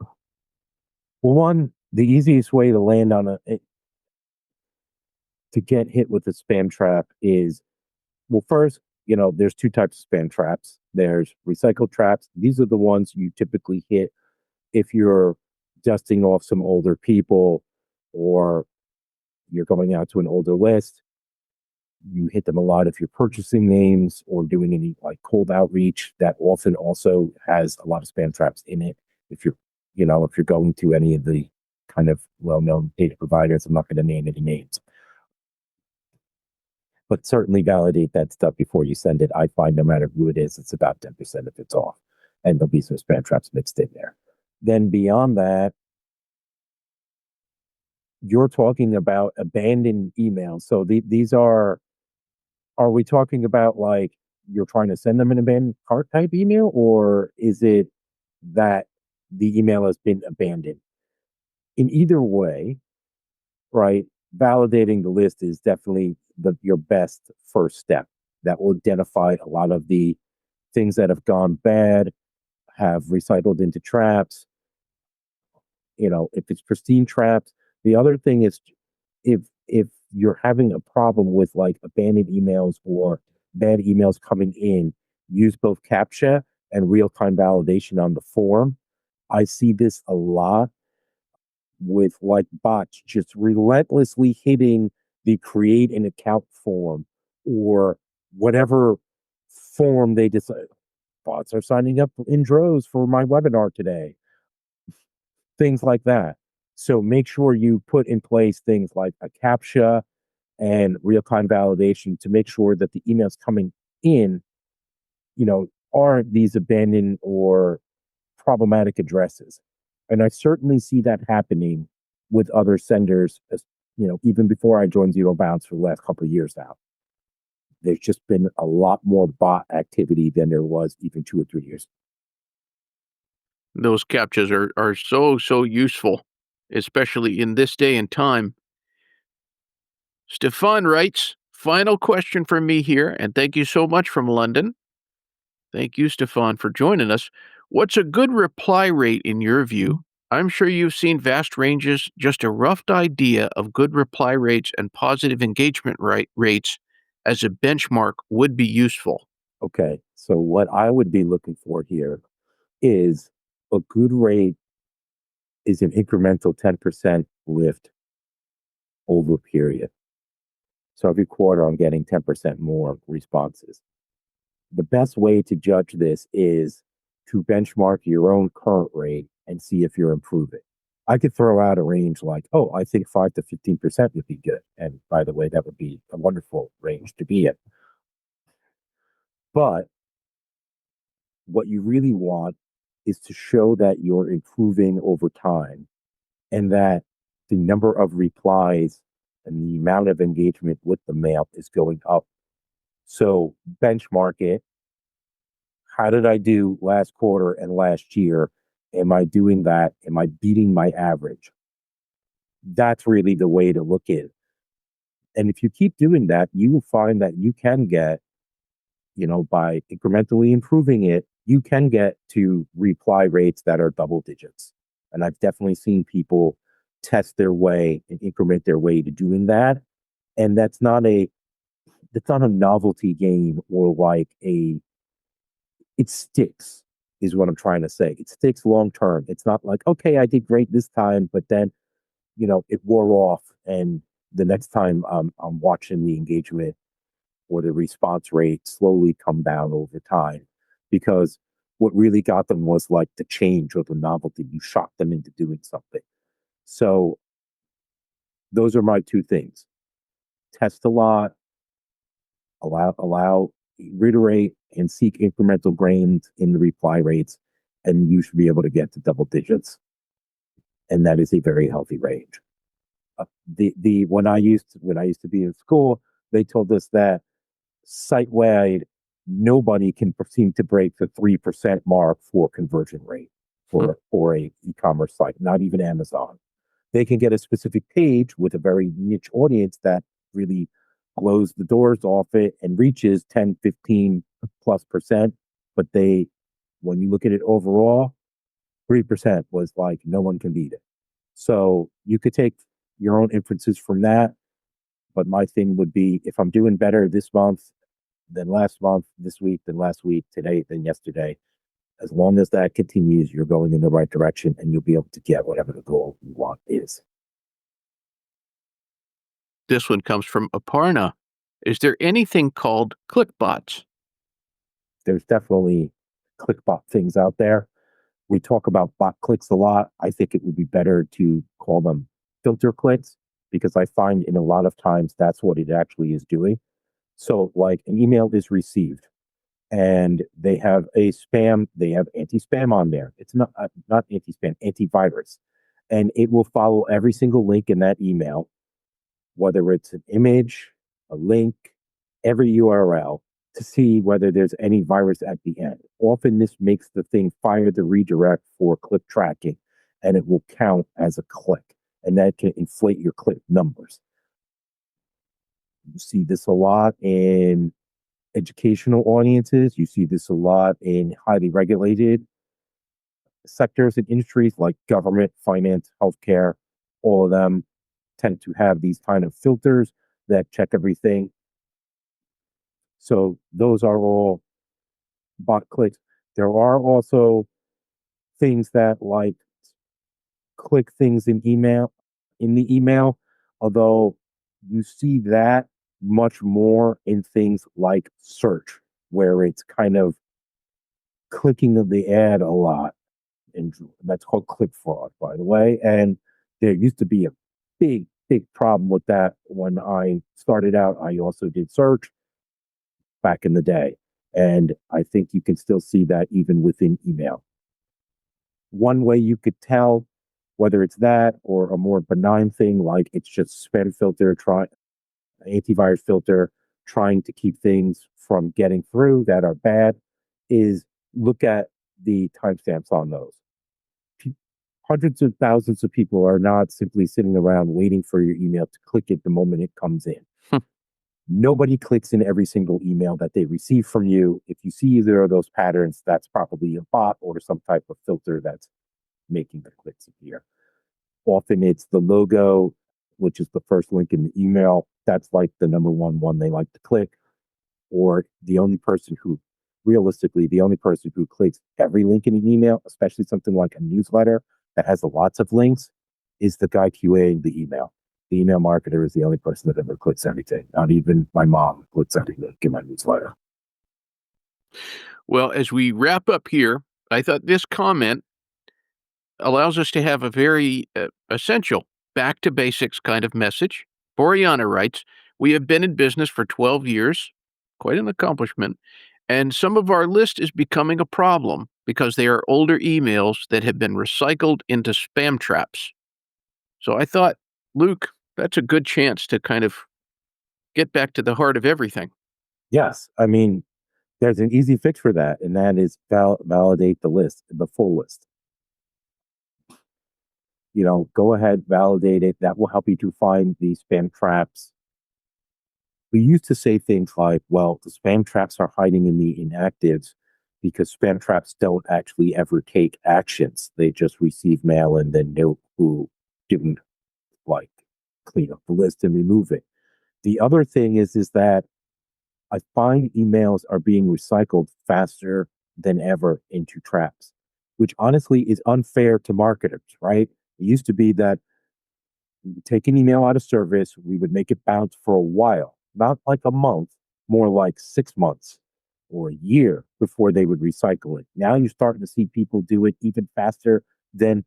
one, the easiest way to land on to get hit with a spam trap is, well, first, there's two types of spam traps. There's recycle traps. These are the ones you typically hit if you're dusting off some older people or you're going out to an older list. You hit them a lot if you're purchasing names or doing any like cold outreach. That often also has a lot of spam traps in it. If you're going to any of the kind of well-known data providers, I'm not going to name any names, but certainly validate that stuff before you send it. I find no matter who it is, it's about 10% if it's off, and there'll be some spam traps mixed in there. Then beyond that, you're talking about abandoned emails. So these are we talking about like you're trying to send them an abandoned cart type email, or is it that the email has been abandoned? In either way, right, validating the list is definitely your best first step. That will identify a lot of the things that have gone bad, have recycled into traps. If it's pristine traps. The other thing is, if you're having a problem with like abandoned emails or bad emails coming in, use both CAPTCHA and real-time validation on the form. I see this a lot with like bots just relentlessly hitting the create an account form or whatever form they decide. Bots are signing up in droves for my webinar today. Things like that. So make sure you put in place things like a CAPTCHA and real-time validation to make sure that the emails coming in, aren't these abandoned or problematic addresses. And I certainly see that happening with other senders, even before I joined ZeroBounce for the last couple of years now. There's just been a lot more bot activity than there was even 2 or 3 years.
Those CAPTCHAs are so useful, especially in this day and time. Stefan writes, final question for me here, and thank you so much from London. Thank you, Stefan, for joining us. What's a good reply rate in your view? I'm sure you've seen vast ranges. Just a rough idea of good reply rates and positive engagement rates as a benchmark would be useful.
Okay, so what I would be looking for here is a good rate is an incremental 10% lift over a period. So every quarter, I'm getting 10% more responses. The best way to judge this is to benchmark your own current rate and see if you're improving. I could throw out a range like, oh, I think 5 to 15% would be good. And by the way, that would be a wonderful range to be in. But what you really want is to show that you're improving over time and that the number of replies and the amount of engagement with the mail is going up. So benchmark it. How did I do last quarter and last year? Am I doing that? Am I beating my average? That's really the way to look at it. And if you keep doing that, you will find that you can get, by incrementally improving it, you can get to reply rates that are double digits. And I've definitely seen people test their way and increment their way to doing that. And that's not a novelty game or like it sticks is what I'm trying to say. It sticks long term. It's not like, okay, I did great this time, but then, it wore off. And the next time I'm watching the engagement or the response rate slowly come down over time because what really got them was like the change or the novelty. You shocked them into doing something. So those are my two things. Test a lot, reiterate and seek incremental gains in the reply rates, and you should be able to get to double digits. And that is a very healthy range. The when I used to be in school, they told us that site wide, nobody can seem to break the 3% mark for conversion rate for a e-commerce site, not even Amazon. They can get a specific page with a very niche audience that really blows the doors off it and reaches 10, 15 plus percent. But when you look at it overall, 3% was like no one can beat it. So you could take your own inferences from that. But my thing would be if I'm doing better this month than last month, this week than last week, today than yesterday, as long as that continues, you're going in the right direction and you'll be able to get whatever the goal you want is.
This one comes from Aparna. Is there anything called clickbots?
There's definitely clickbot things out there. We talk about bot clicks a lot. I think it would be better to call them filter clicks because I find in a lot of times that's what it actually is doing. So like an email is received and they have anti-spam on there. It's not anti-spam, antivirus. And it will follow every single link in that email, whether it's an image, a link, every URL to see whether there's any virus at the end. Often this makes the thing fire the redirect for click tracking and it will count as a click and that can inflate your click numbers. You see this a lot in educational audiences. You see this a lot in highly regulated sectors and industries like government, finance, healthcare. All of them tend to have these kind of filters that check everything. So those are all bot clicks. There are also things that like click things in the email, although you see that much more in things like search, where it's kind of clicking of the ad a lot. And that's called click fraud, by the way. And there used to be a big, big problem with that when I started out. I also did search back in the day. And I think you can still see that even within email. One way you could tell whether it's that or a more benign thing, like it's just spam filter, antivirus filter, trying to keep things from getting through that are bad, is look at the timestamps on those. Hundreds of thousands of people are not simply sitting around waiting for your email to click it the moment it comes in. Nobody clicks in every single email that they receive from you. If you see either of those patterns, that's probably a bot or some type of filter that's making the clicks appear. Often it's the logo, which is the first link in the email. That's like the number one they like to click. Or realistically, the only person who clicks every link in an email, especially something like a newsletter that has lots of links, is the guy QAing the email. The email marketer is the only person that ever clicks anything. Not even my mom clicks every link in my newsletter.
Well, as we wrap up here, I thought this comment allows us to have a very essential back to basics kind of message. Boriana writes, we have been in business for 12 years, quite an accomplishment, and some of our list is becoming a problem. because they are older emails that have been recycled into spam traps. So I thought, Luke, that's a good chance to kind of get back to the heart of everything.
Yes, I mean, there's an easy fix for that, and that is validate the list, the full list. Go ahead, validate it. That will help you to find these spam traps. We used to say things like, well, the spam traps are hiding in the inactives because spam traps don't actually ever take actions. They just receive mail and then know who didn't like clean up the list and remove it. The other thing is that I find emails are being recycled faster than ever into traps, which honestly is unfair to marketers, right? It used to be that we would take an email out of service, we would make it bounce for a while, not like a month, more like 6 months or a year before they would recycle it. Now you're starting to see people do it even faster than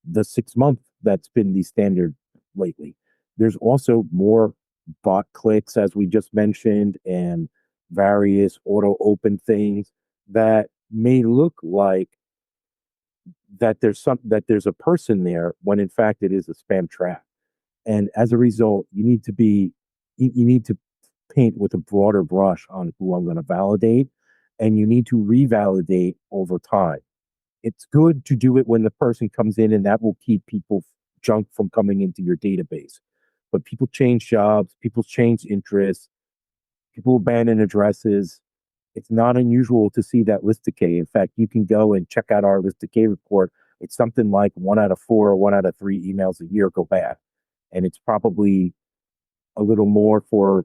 the 6 month that's been the standard lately. There's also more bot clicks, as we just mentioned, and various auto open things that may look like that there's a person there when in fact it is a spam trap. And as a result, you need to paint with a broader brush on who I'm going to validate, and you need to revalidate over time. It's good to do it when the person comes in, and that will keep people junk from coming into your database. But people change jobs, people change interests, people abandon addresses. It's not unusual to see that list decay. In fact, you can go and check out our list decay report. It's something like 1 out of 4 or 1 out of 3 emails a year go bad. And it's probably a little more for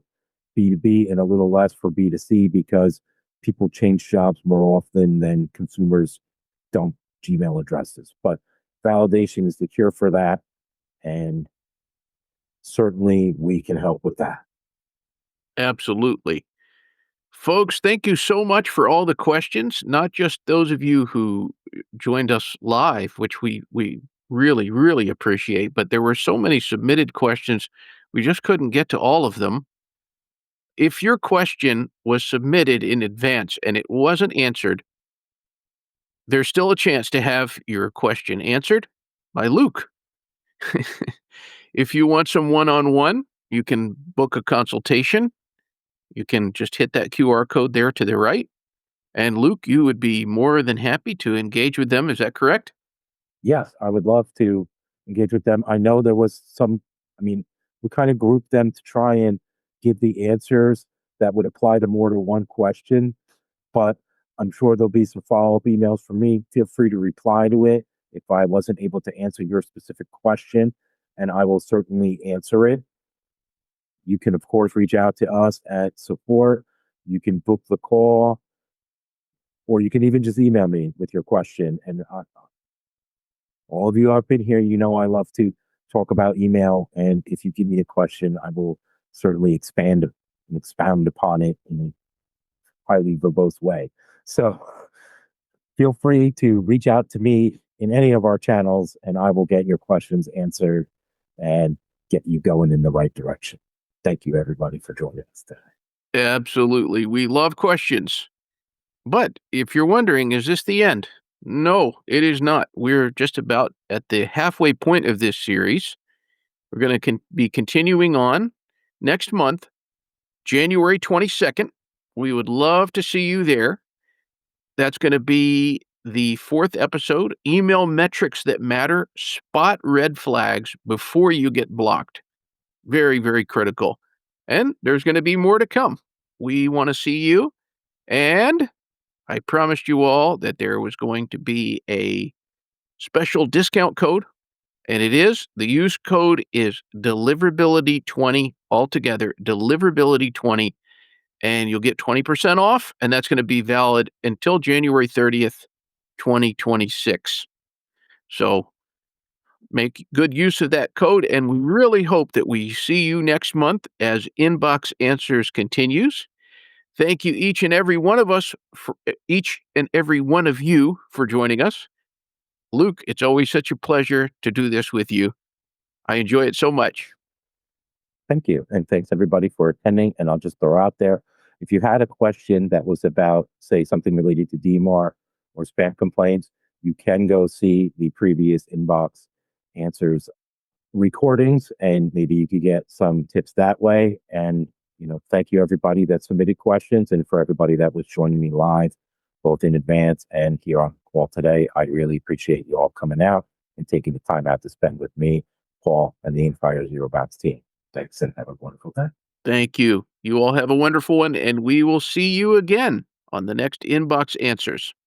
B2B and a little less for B2C because people change jobs more often than consumers dump Gmail addresses. But validation is the cure for that. And certainly we can help with that.
Absolutely. Folks, thank you so much for all the questions, not just those of you who joined us live, which we really, really appreciate, but there were so many submitted questions. We just couldn't get to all of them. If your question was submitted in advance and it wasn't answered, there's still a chance to have your question answered by Luke. If you want some one-on-one, you can book a consultation. You can just hit that QR code there to the right. And Luke, you would be more than happy to engage with them. Is that correct?
Yes, I would love to engage with them. I know there was I mean, we kind of grouped them to try and give the answers that would apply to more than one question, but I'm sure there'll be some follow-up emails from me. Feel free to reply to it if I wasn't able to answer your specific question, and I will certainly answer it. You can, of course, reach out to us at support. You can book the call, or you can even just email me with your question. And all of you I've been here, I love to talk about email. And if you give me a question, I will certainly expand and expound upon it in a highly verbose way. So feel free to reach out to me in any of our channels, and I will get your questions answered and get you going in the right direction. Thank you, everybody, for joining us today.
Absolutely. We love questions. But if you're wondering, is this the end? No, it is not. We're just about at the halfway point of this series. We're going to be continuing on next month, January 22nd. We would love to see you there. That's going to be the 4th episode, Email Metrics That Matter, Spot Red Flags Before You Get Blocked. Very, very critical. And there's going to be more to come. We want to see you. And I promised you all that there was going to be a special discount code, and it is. The use code is Deliverability20 altogether, Deliverability20, and you'll get 20% off, and that's going to be valid until January 30th, 2026. So make good use of that code, and we really hope that we see you next month as Inbox Answers continues. Thank you, each and every one of you for joining us. Luke, it's always such a pleasure to do this with you. I enjoy it so much.
Thank you. And thanks, everybody, for attending. And I'll just throw out there, if you had a question that was about, say, something related to DMAR or spam complaints, you can go see the previous inbox answers recordings, and maybe you could get some tips that way. And, thank you everybody that submitted questions, and for everybody that was joining me live, both in advance and here on the call today. I really appreciate you all coming out and taking the time out to spend with me, Paul, and the entire ZeroBounce team. Thanks, and have a wonderful day.
Thank you. You all have a wonderful one, and we will see you again on the next Inbox Answers.